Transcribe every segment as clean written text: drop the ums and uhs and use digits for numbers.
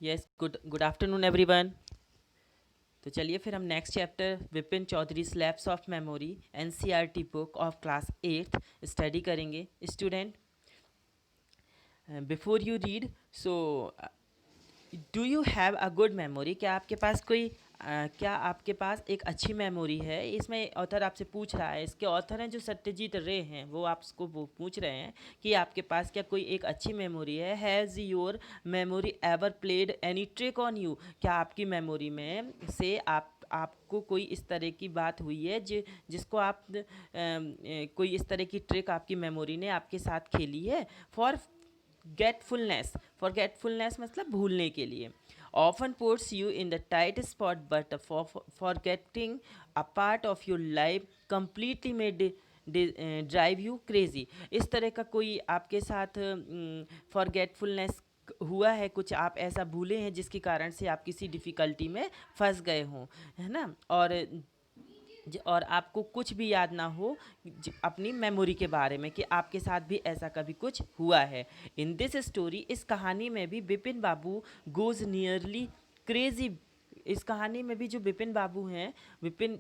Yes, good good afternoon everyone. तो चलिए फिर हम next chapter Vipin Chaudhary slabs of memory NCERT book of class 8 study करेंगे student. Before you read, so do you have a good memory? क्या आपके पास एक अच्छी मेमोरी है? इसमें ऑथर आपसे पूछ रहा है, इसके ऑथर हैं जो सत्यजीत रे हैं, वो आपको वो पूछ रहे हैं कि आपके पास क्या कोई एक अच्छी मेमोरी है। Has your memory ever played any trick on you? क्या आपकी मेमोरी में से आपको कोई इस तरह की बात हुई है जिसको कोई इस तरह की ट्रिक आपकी मेमोरी ने आपके साथ खेली है? फॉरगेटफुलनेस मतलब भूलने के लिए। Often puts you in the tight spot but forgetting a part of your life completely में ड्राइव यू क्रेजी। इस तरह का कोई आपके साथ फॉरगेटफुलनेस हुआ है? कुछ आप ऐसा भूले हैं जिसके कारण से आप किसी डिफ़िकल्टी में फंस गए हों, है ना? और आपको कुछ भी याद ना हो अपनी मेमोरी के बारे में कि आपके साथ भी ऐसा कभी कुछ हुआ है। इन दिस स्टोरी, इस कहानी में भी बिपिन बाबू गोज नियरली क्रेजी। इस कहानी में भी जो बिपिन बाबू हैं, विपिन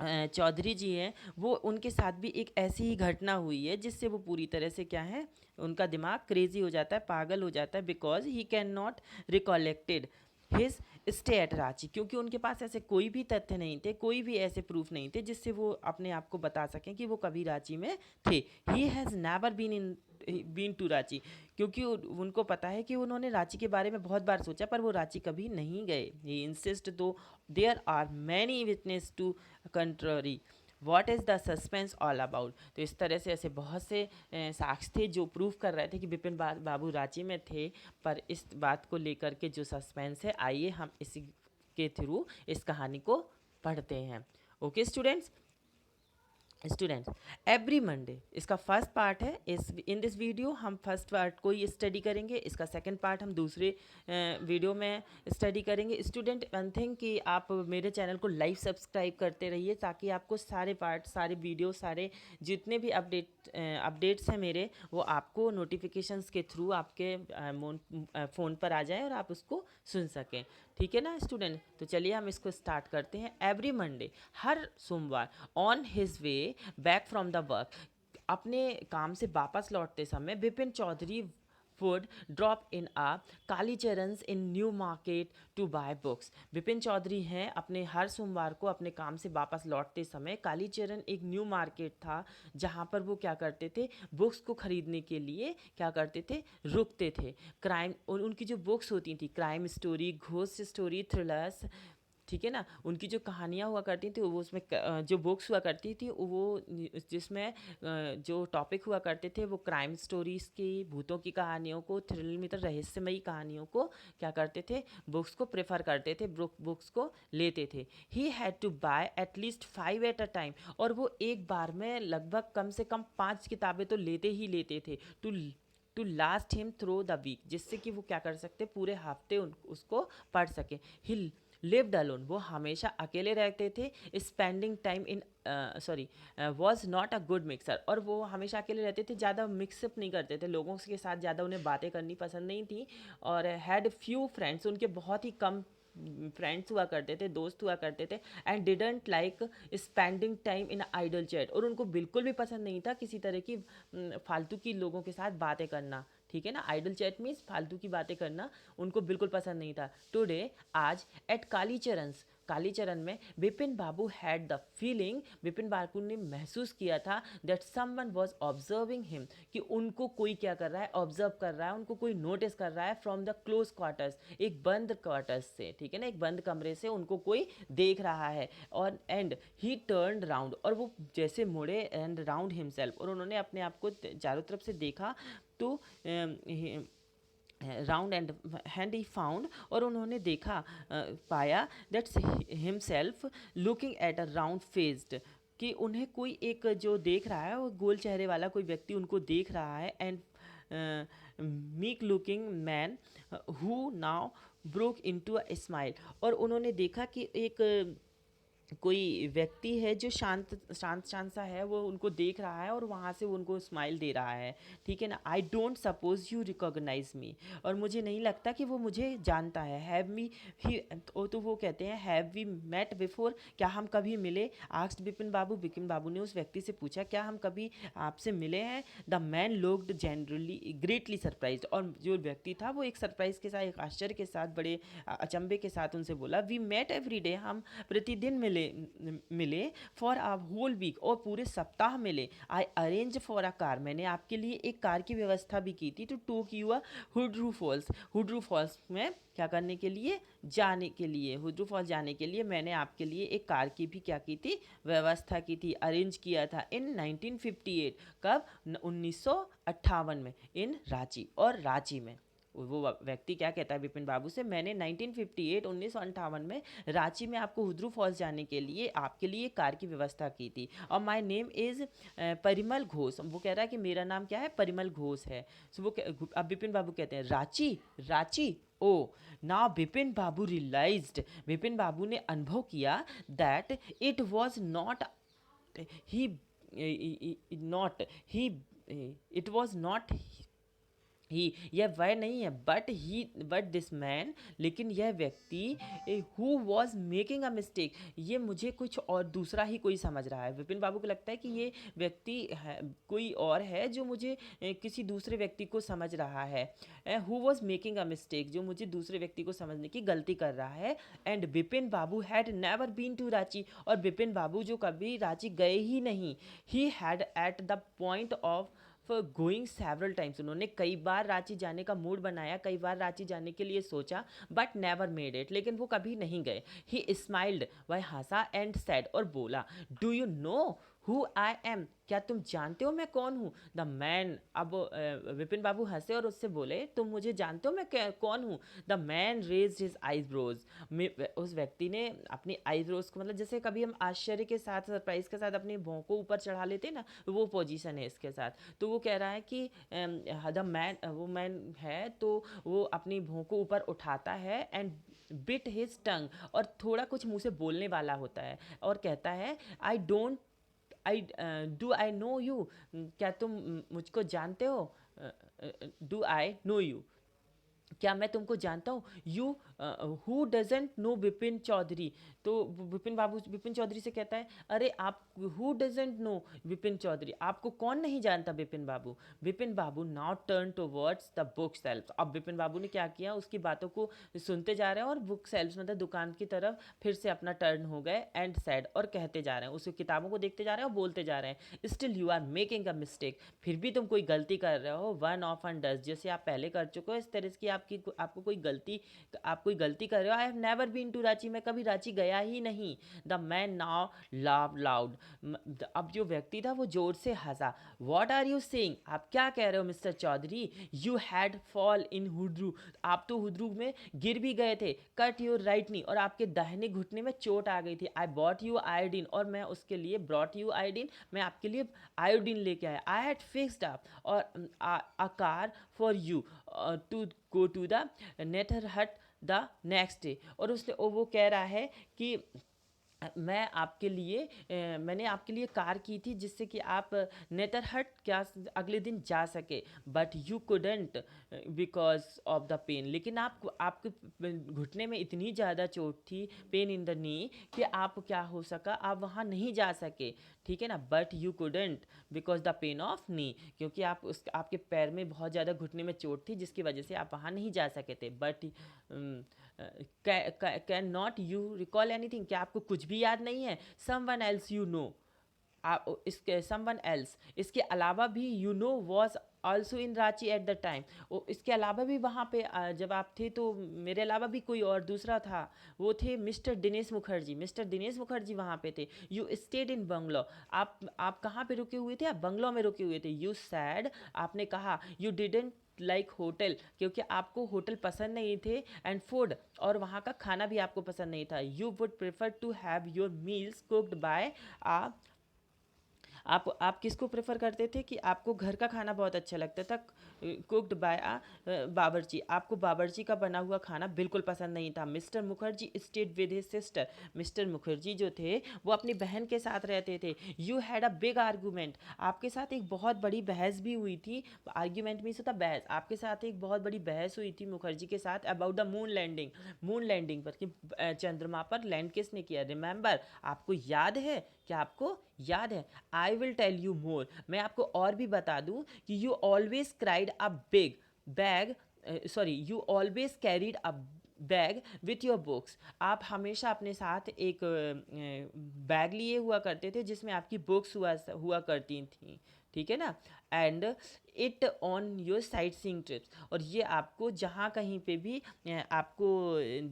चौधरी जी हैं, वो उनके साथ भी एक ऐसी ही घटना हुई है जिससे वो पूरी तरह से क्या है, उनका दिमाग क्रेजी हो जाता है, पागल हो जाता है। Because he can not recollected his stay at Ranchi, क्योंकि उनके पास ऐसे कोई भी तथ्य नहीं थे, कोई भी ऐसे प्रूफ नहीं थे जिससे वो अपने आप को बता सकें कि वो कभी रांची में थे। He has never been to Ranchi, क्योंकि उनको पता है कि उन्होंने रांची के बारे में बहुत बार सोचा पर वो रांची कभी नहीं गए। He insist though there are many witness to contrary, what is the suspense all about. तो इस तरह से ऐसे बहुत से साक्ष्य थे जो प्रूव कर रहे थे कि बिपिन बाबू रांची में थे। पर इस बात को लेकर के जो सस्पेंस है, आइए हम इसी के थ्रू इस कहानी को पढ़ते हैं। ओके स्टूडेंट्स, एवरी मंडे इसका फर्स्ट पार्ट है। इस इन दिस वीडियो हम फर्स्ट पार्ट को ही स्टडी करेंगे, इसका सेकंड पार्ट हम दूसरे वीडियो में स्टडी करेंगे। स्टूडेंट, वन थिंग कि आप मेरे चैनल को लाइव सब्सक्राइब करते रहिए ताकि आपको सारे पार्ट, सारे वीडियो, सारे जितने भी अपडेट्स हैं मेरे, वो आपको नोटिफिकेशंस के थ्रू आपके फ़ोन पर आ जाए और आप उसको सुन सकें। ठीक है ना स्टूडेंट? तो चलिए हम इसको स्टार्ट करते हैं। एवरी मंडे, हर सोमवार, on his way back from the work, अपने काम से वापस लौटते समय Vipin Chaudhary would drop in a Kalicharan's in New Market to buy books. Vipin Chaudhary हैं, अपने हर सोमवार को अपने काम से वापस लौटते समय कालीचरण एक न्यू मार्केट था जहाँ पर वो क्या करते थे, बुक्स को खरीदने के लिए क्या करते थे, रुकते थे। क्राइम, उनकी जो बुक्स होती थी, crime story, ghost story, thrillers, ठीक है ना, उनकी जो कहानियाँ हुआ करती थी वो उसमें जो बुक्स हुआ करती थी वो जिसमें जो टॉपिक हुआ करते थे वो क्राइम स्टोरीज़ की, भूतों की कहानियों को, थ्रिल मतलब रहस्यमयी कहानियों को क्या करते थे, बुक्स को प्रेफर करते थे, बुक्स को लेते थे। He had to buy at least 5 at a time, और वो एक बार में लगभग कम से कम 5 किताबें तो लेते ही लेते थे। To last him through the week, जिससे कि वो क्या कर सकते, पूरे हफ्ते उसको पढ़ सके। ही लिव्ड अलोन, वो हमेशा अकेले रहते थे। Spending time in sorry was not a good mixer, और वो हमेशा अकेले रहते थे, ज़्यादा मिक्सअप नहीं करते थे, लोगों के साथ ज़्यादा उन्हें बातें करनी पसंद नहीं थी। और हैड फ्यू फ्रेंड्स, उनके बहुत ही कम फ्रेंड्स हुआ करते थे, दोस्त हुआ करते थे। And didn't like spending time in idle chat, और उनको बिल्कुल भी पसंद नहीं था किसी तरह की फालतू की लोगों के साथ बातें करना। ठीक है ना, आइडल चैट मीन्स फालतू की बातें करना उनको बिल्कुल पसंद नहीं था। टुडे, आज, एट कालीचरणस, कालीचरण में विपिन बाबू हैड द फीलिंग, विपिन बाबू ने महसूस किया था that someone was observing him, कि उनको कोई क्या कर रहा है, ऑब्जर्व कर रहा है, उनको कोई नोटिस कर रहा है फ्रॉम द क्लोज क्वार्टर्स, एक बंद क्वार्टर्स से, ठीक है ना, एक बंद कमरे से उनको कोई देख रहा है। और एंड ही टर्न राउंड, और वो जैसे मुड़े, एंड राउंड हिमसेल्फ, और उन्होंने अपने आप को चारों तरफ से देखा तो राउंड एंड ही फाउंड, और उन्होंने देखा, पाया that's himself looking at a round faced, कि उन्हें कोई एक जो देख रहा है, वो गोल चेहरे वाला कोई व्यक्ति उनको देख रहा है। And meek looking man who now broke into a smile, और उन्होंने देखा कि एक कोई व्यक्ति है जो शांत शांत शांत सा है, वो उनको देख रहा है और वहाँ से वो उनको स्माइल दे रहा है, ठीक है ना। I don't suppose you recognise me, और मुझे नहीं लगता कि वो मुझे जानता है। हैव मी ही, तो वो कहते हैं हैव वी मेट बिफोर, क्या हम कभी मिले। आस्क्ड बिपिन बाबू, बिपिन बाबू ने उस व्यक्ति से पूछा क्या हम कभी आपसे मिले हैं। The man looked generally greatly surprised, और जो व्यक्ति था वो एक सरप्राइज के साथ, एक आश्चर्य के साथ, बड़े अचंभे के साथ उनसे बोला वी मेट एवरी डे, हम प्रतिदिन मिले मिले फॉर आ होल वीक, और पूरे सप्ताह मिले। आई अरेंज फॉर अ कार, मैंने आपके लिए एक कार की व्यवस्था भी की थी, to take you a Hundru Falls, Hundru Falls में क्या करने के लिए, जाने के लिए, हुड्रू फॉल्स जाने के लिए मैंने आपके लिए एक कार की भी क्या की थी, व्यवस्था की थी, अरेंज किया था इन 1958, कब, 1958 में, इन रांची, और रांची में। वो व्यक्ति क्या कहता है बिपिन बाबू से, मैंने 1958 1958 में रांची में आपको हुड्रू फॉल्स जाने के लिए आपके लिए कार की व्यवस्था की थी, और my name is Parimal Ghosh, वो कह रहा है कि मेरा नाम क्या है, परिमल घोष है। सो वो अब बिपिन बाबू कहते हैं रांची, रांची, ओ। नाउ बिपिन बाबू रियलाइज्ड, बिपिन बाबू ने अनुभव किया that it was not he, not he, it was not ही, यह वह नहीं है, बट दिस मैन, लेकिन यह व्यक्ति who was making a mistake, ये मुझे कुछ और दूसरा ही कोई समझ रहा है। विपिन बाबू को लगता है कि ये व्यक्ति है, कोई और है जो मुझे किसी दूसरे व्यक्ति को समझ रहा है। Who was making a mistake, जो मुझे दूसरे व्यक्ति को समझने की गलती कर रहा है। And Bipin Babu had never been to Ranchi, और बिपिन बाबू जो कभी रांची गए ही नहीं। He had at the point of for going several times, उन्होंने कई बार रांची जाने का मूड बनाया, कई बार रांची जाने के लिए सोचा, बट नेवर मेड इट, लेकिन वो कभी नहीं गए। ही स्माइल्ड, वह हंसा, एंड सेड, और बोला, do you know who I am, क्या तुम जानते हो मैं कौन हूँ। द मैन, अब विपिन बाबू हंसे और उससे बोले तुम मुझे जानते हो मैं कौन हूँ। The man raised his eyebrows, उस व्यक्ति ने अपनी आईब्रोज को, मतलब जैसे कभी हम आश्चर्य के साथ, सरप्राइज के साथ अपनी भौं को ऊपर चढ़ा लेते हैं ना, वो पोजीशन है इसके साथ। तो वो कह रहा है कि द मैन, वो मैन है तो वो अपनी भौं को ऊपर उठाता है, एंड बिट हिज टंग, और थोड़ा कुछ मुंह से बोलने वाला होता है, और कहता है I don't, I do I know you, क्या तुम मुझको जानते हो, डू आई नो यू, क्या मैं तुमको जानता हूँ। You who doesn't know Bipin Chaudhary, तो विपिन बाबू विपिन चौधरी से कहता है अरे आप, who doesn't know Bipin Chaudhary, आपको कौन नहीं जानता Bipin Babu. Bipin Babu now turn towards the book shelf, अब बिपिन बाबू ने क्या किया, उसकी बातों को सुनते जा रहे हैं और बुक सेल्फ मतलब दुकान की तरफ फिर से अपना टर्न हो गए, एंड सैड, और कहते जा रहे हैं, उसकी किताबों को देखते जा रहे हैं और बोलते जा रहे हैं। Still you are making a mistake, फिर भी तुम कोई गलती कर रहे हो। वन ऑफ एंड डज, जैसे आप पहले कर चुके हो, इस तरह की आपको कोई गलती, आप कोई गलती कर रहे हो। I have never been to Ranchi, मैं कभी रांची गया ही नहीं। The man now laugh loud, अब जो व्यक्ति था वो जोर से हंसा। वॉट आर यू सेइंग, आप क्या कह रहे हो mister Chaudhary. You had fall in Hundru, आप तो हुड्रू में गिर भी गए थे। कट योर राइट नी, और आपके दाहिने घुटने में चोट आ गई थी। आई बॉट यू आयोडीन, और मैं उसके लिए ब्रॉट यू आयोडीन, मैं आपके लिए आयोडीन लेके आया। आई हैड फिक्स्ड अप और a car for you to go to the Netarhat the next day, और उसने वो कह रहा है कि मैं आपके लिए मैंने आपके लिए कार की थी जिससे कि आप नेतरहट क्या अगले दिन जा सके, but you couldn't because of the pain, लेकिन आपके घुटने में इतनी ज़्यादा चोट थी, पेन इन द नी, कि आप क्या हो सका, आप वहाँ नहीं जा सके, ठीक है ना। But you couldn't because the pain of नी, क्योंकि आपके पैर में बहुत ज़्यादा घुटने में चोट थी जिसकी वजह से आप वहाँ नहीं जा सके थे। But can not you recall anything, क्या आपको कुछ भी याद नहीं है। समवन एल्स यू नो, इसके समवन एल्स, इसके अलावा भी you know was also in Ranchi at the time, इसके अलावा भी वहाँ पे जब आप थे तो मेरे अलावा भी कोई और दूसरा था, वो थे मिस्टर दिनेश मुखर्जी, मिस्टर दिनेश मुखर्जी वहाँ पे थे। यू स्टेड इन बंगलो, आप कहाँ पे रुके हुए थे, आप बंगलो में रुके हुए थे। यू सैड, आपने कहा, यू डिडेंट लाइक होटल, क्योंकि आपको होटल पसंद नहीं थे, एंड फूड, और वहाँ का खाना भी आपको पसंद नहीं था। You would prefer to have your meals cooked by a आप किसको प्रेफर करते थे कि आपको घर का खाना बहुत अच्छा लगता था, कुक्ड बाय बावर्ची, आपको बावर्ची का बना हुआ खाना बिल्कुल पसंद नहीं था। Mister Mukherjee stayed with his sister, mister Mukherjee जो थे वो अपनी बहन के साथ रहते थे। You had a big argument, आपके साथ एक बहुत बड़ी बहस भी हुई थी। आर्ग्यूमेंट मीन्स होता बहस, आपके साथ एक बहुत बड़ी बहस हुई थी मुखर्जी के साथ about the moon landing, moon landing पर कि चंद्रमा पर लैंड किसने किया। रिमेंबर, आपको याद है, क्या आपको याद है? I will tell you more, मैं आपको और भी बता दूं कि you always cried a big bag, sorry you always carried a bag with your books, आप हमेशा अपने साथ एक बैग लिए हुआ करते थे जिसमें आपकी बुक्स हुआ हुआ करती थी, ठीक है ना। And it on your sight seeing trips, और ये आपको जहाँ कहीं पे भी आपको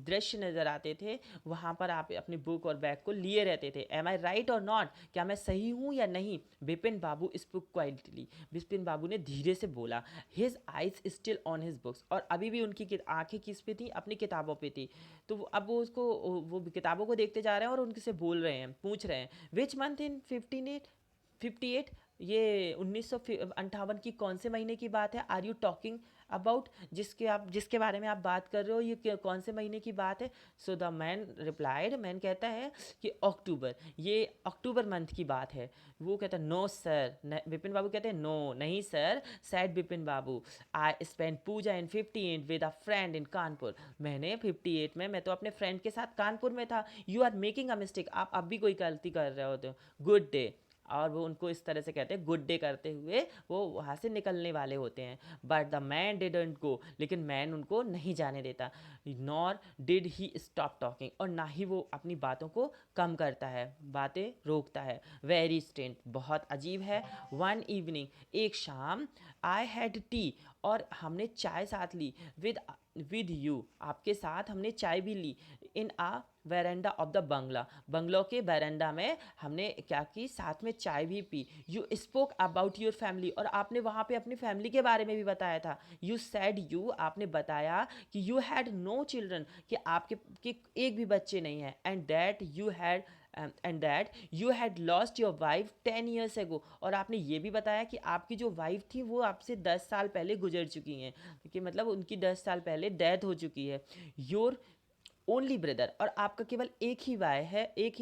दृश्य नज़र आते थे वहाँ पर आप अपने बुक और बैग को लिए रहते थे। एम आई राइट और नॉट, क्या मैं सही हूँ या नहीं? बिपिन बाबू स्पोक क्वाइटली, बिपिन बाबू ने धीरे से बोला। His eyes still on his books, और अभी भी उनकी आंखें किस पे थी? अपनी किताबों पे थी। तो अब वो उसको, वो किताबों को देखते जा रहे हैं और उनसे बोल रहे हैं, पूछ रहे हैं, विच मंथ इन 58, ये 1958 की कौन से महीने की बात है? आर यू टॉकिंग अबाउट, जिसके बारे में आप बात कर रहे हो, ये कौन से महीने की बात है? So the man replied, man कहता है कि अक्टूबर, ये अक्टूबर मंथ की बात है। वो कहता है नो सर, विपिन बाबू कहते हैं नो नहीं sir, said Vipin Babu, I spend Puja in 58 with a friend in Kanpur, मैंने 58 में, मैं तो अपने फ्रेंड के साथ कानपुर में था। You are making a mistake, आप अब भी कोई गलती कर रहे होते हो। गुड डे, और वो उनको इस तरह से कहते हैं गुड डे करते हुए वो वहाँ से निकलने वाले होते हैं। But the man didn't go, लेकिन मैन उनको नहीं जाने देता। Nor did he stop talking, और ना ही वो अपनी बातों को कम करता है, बातें रोकता है। वेरी स्ट्रेंट, बहुत अजीब है। वन इवनिंग, एक शाम, आई हैड टी, और हमने चाय साथ ली, विद यू, आपके साथ हमने चाय भी ली, in a verandah of the bungalow, bungalow के बैरेंडा में हमने क्या की, साथ में चाय भी P. You spoke about your family, और आपने वहाँ पे अपनी फैमिली के बारे में भी बताया था। यू सैड यू, आपने बताया कि यू हैड नो चिल्ड्रन, कि आपके कि एक भी बच्चे नहीं हैं। And that you had lost your wife 10 years ago, और आपने ये भी बताया कि आपकी जो वाइफ थी वो आपसे 10 साल पहले गुजर चुकी हैं, कि मतलब उनकी 10 साल पहले डेथ हो चुकी है। योर ओनली ब्रदर, और आपका केवल एक ही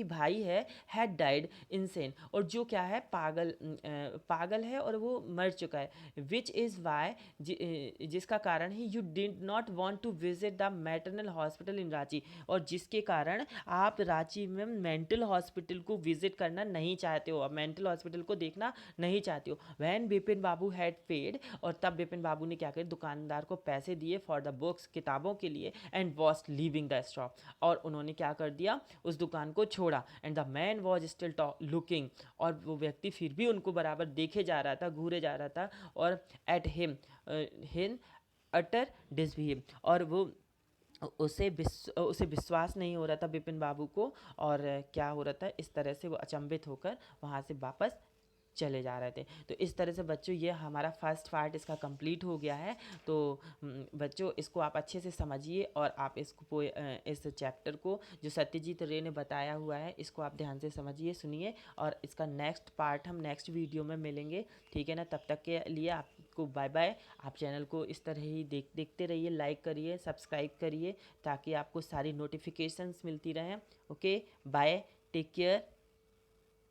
भाई है, हैड डाइड इनसेन, और जो क्या है, पागल है और वो मर चुका है। विच इज़ वाई, जिसका कारण ही you did not want to visit the maternal hospital in Ranchi, और जिसके कारण आप रांची में मेंटल हॉस्पिटल को विजिट करना नहीं चाहते हो, मेंटल हॉस्पिटल को देखना नहीं चाहते हो। When Bipin Babu had paid, और तब बिपिन बाबू ने क्या किया, दुकानदार को पैसे दिए फॉर द बुक्स, किताबों के लिए, and was leaving the shop, और उन्होंने क्या कर दिया, उस दुकान को छोड़ा। And the man was still looking, और वो व्यक्ति फिर भी उनको बराबर देखे जा रहा था, घूरे जा रहा था, और एट हिम अटर डिसबिहेव, और वो उसे विश्वास नहीं हो रहा था बिपिन बाबू को, और क्या हो रहा था, इस तरह से वो अचंभित होकर वहाँ से वापस चले जा रहे थे। तो इस तरह से बच्चों ये हमारा फर्स्ट पार्ट इसका कंप्लीट हो गया है। तो बच्चों इसको आप अच्छे से समझिए, और आप इसको इस चैप्टर को जो सत्यजीत रे ने बताया हुआ है इसको आप ध्यान से समझिए, सुनिए, और इसका नेक्स्ट पार्ट हम नेक्स्ट वीडियो में मिलेंगे, ठीक है ना। तब तक के लिए आपको बाय बाय। आप चैनल को इस तरह ही देखते रहिए, लाइक करिए, सब्सक्राइब करिए, ताकि आपको सारी नोटिफिकेशंस मिलती रहें। Okay, bye, take care.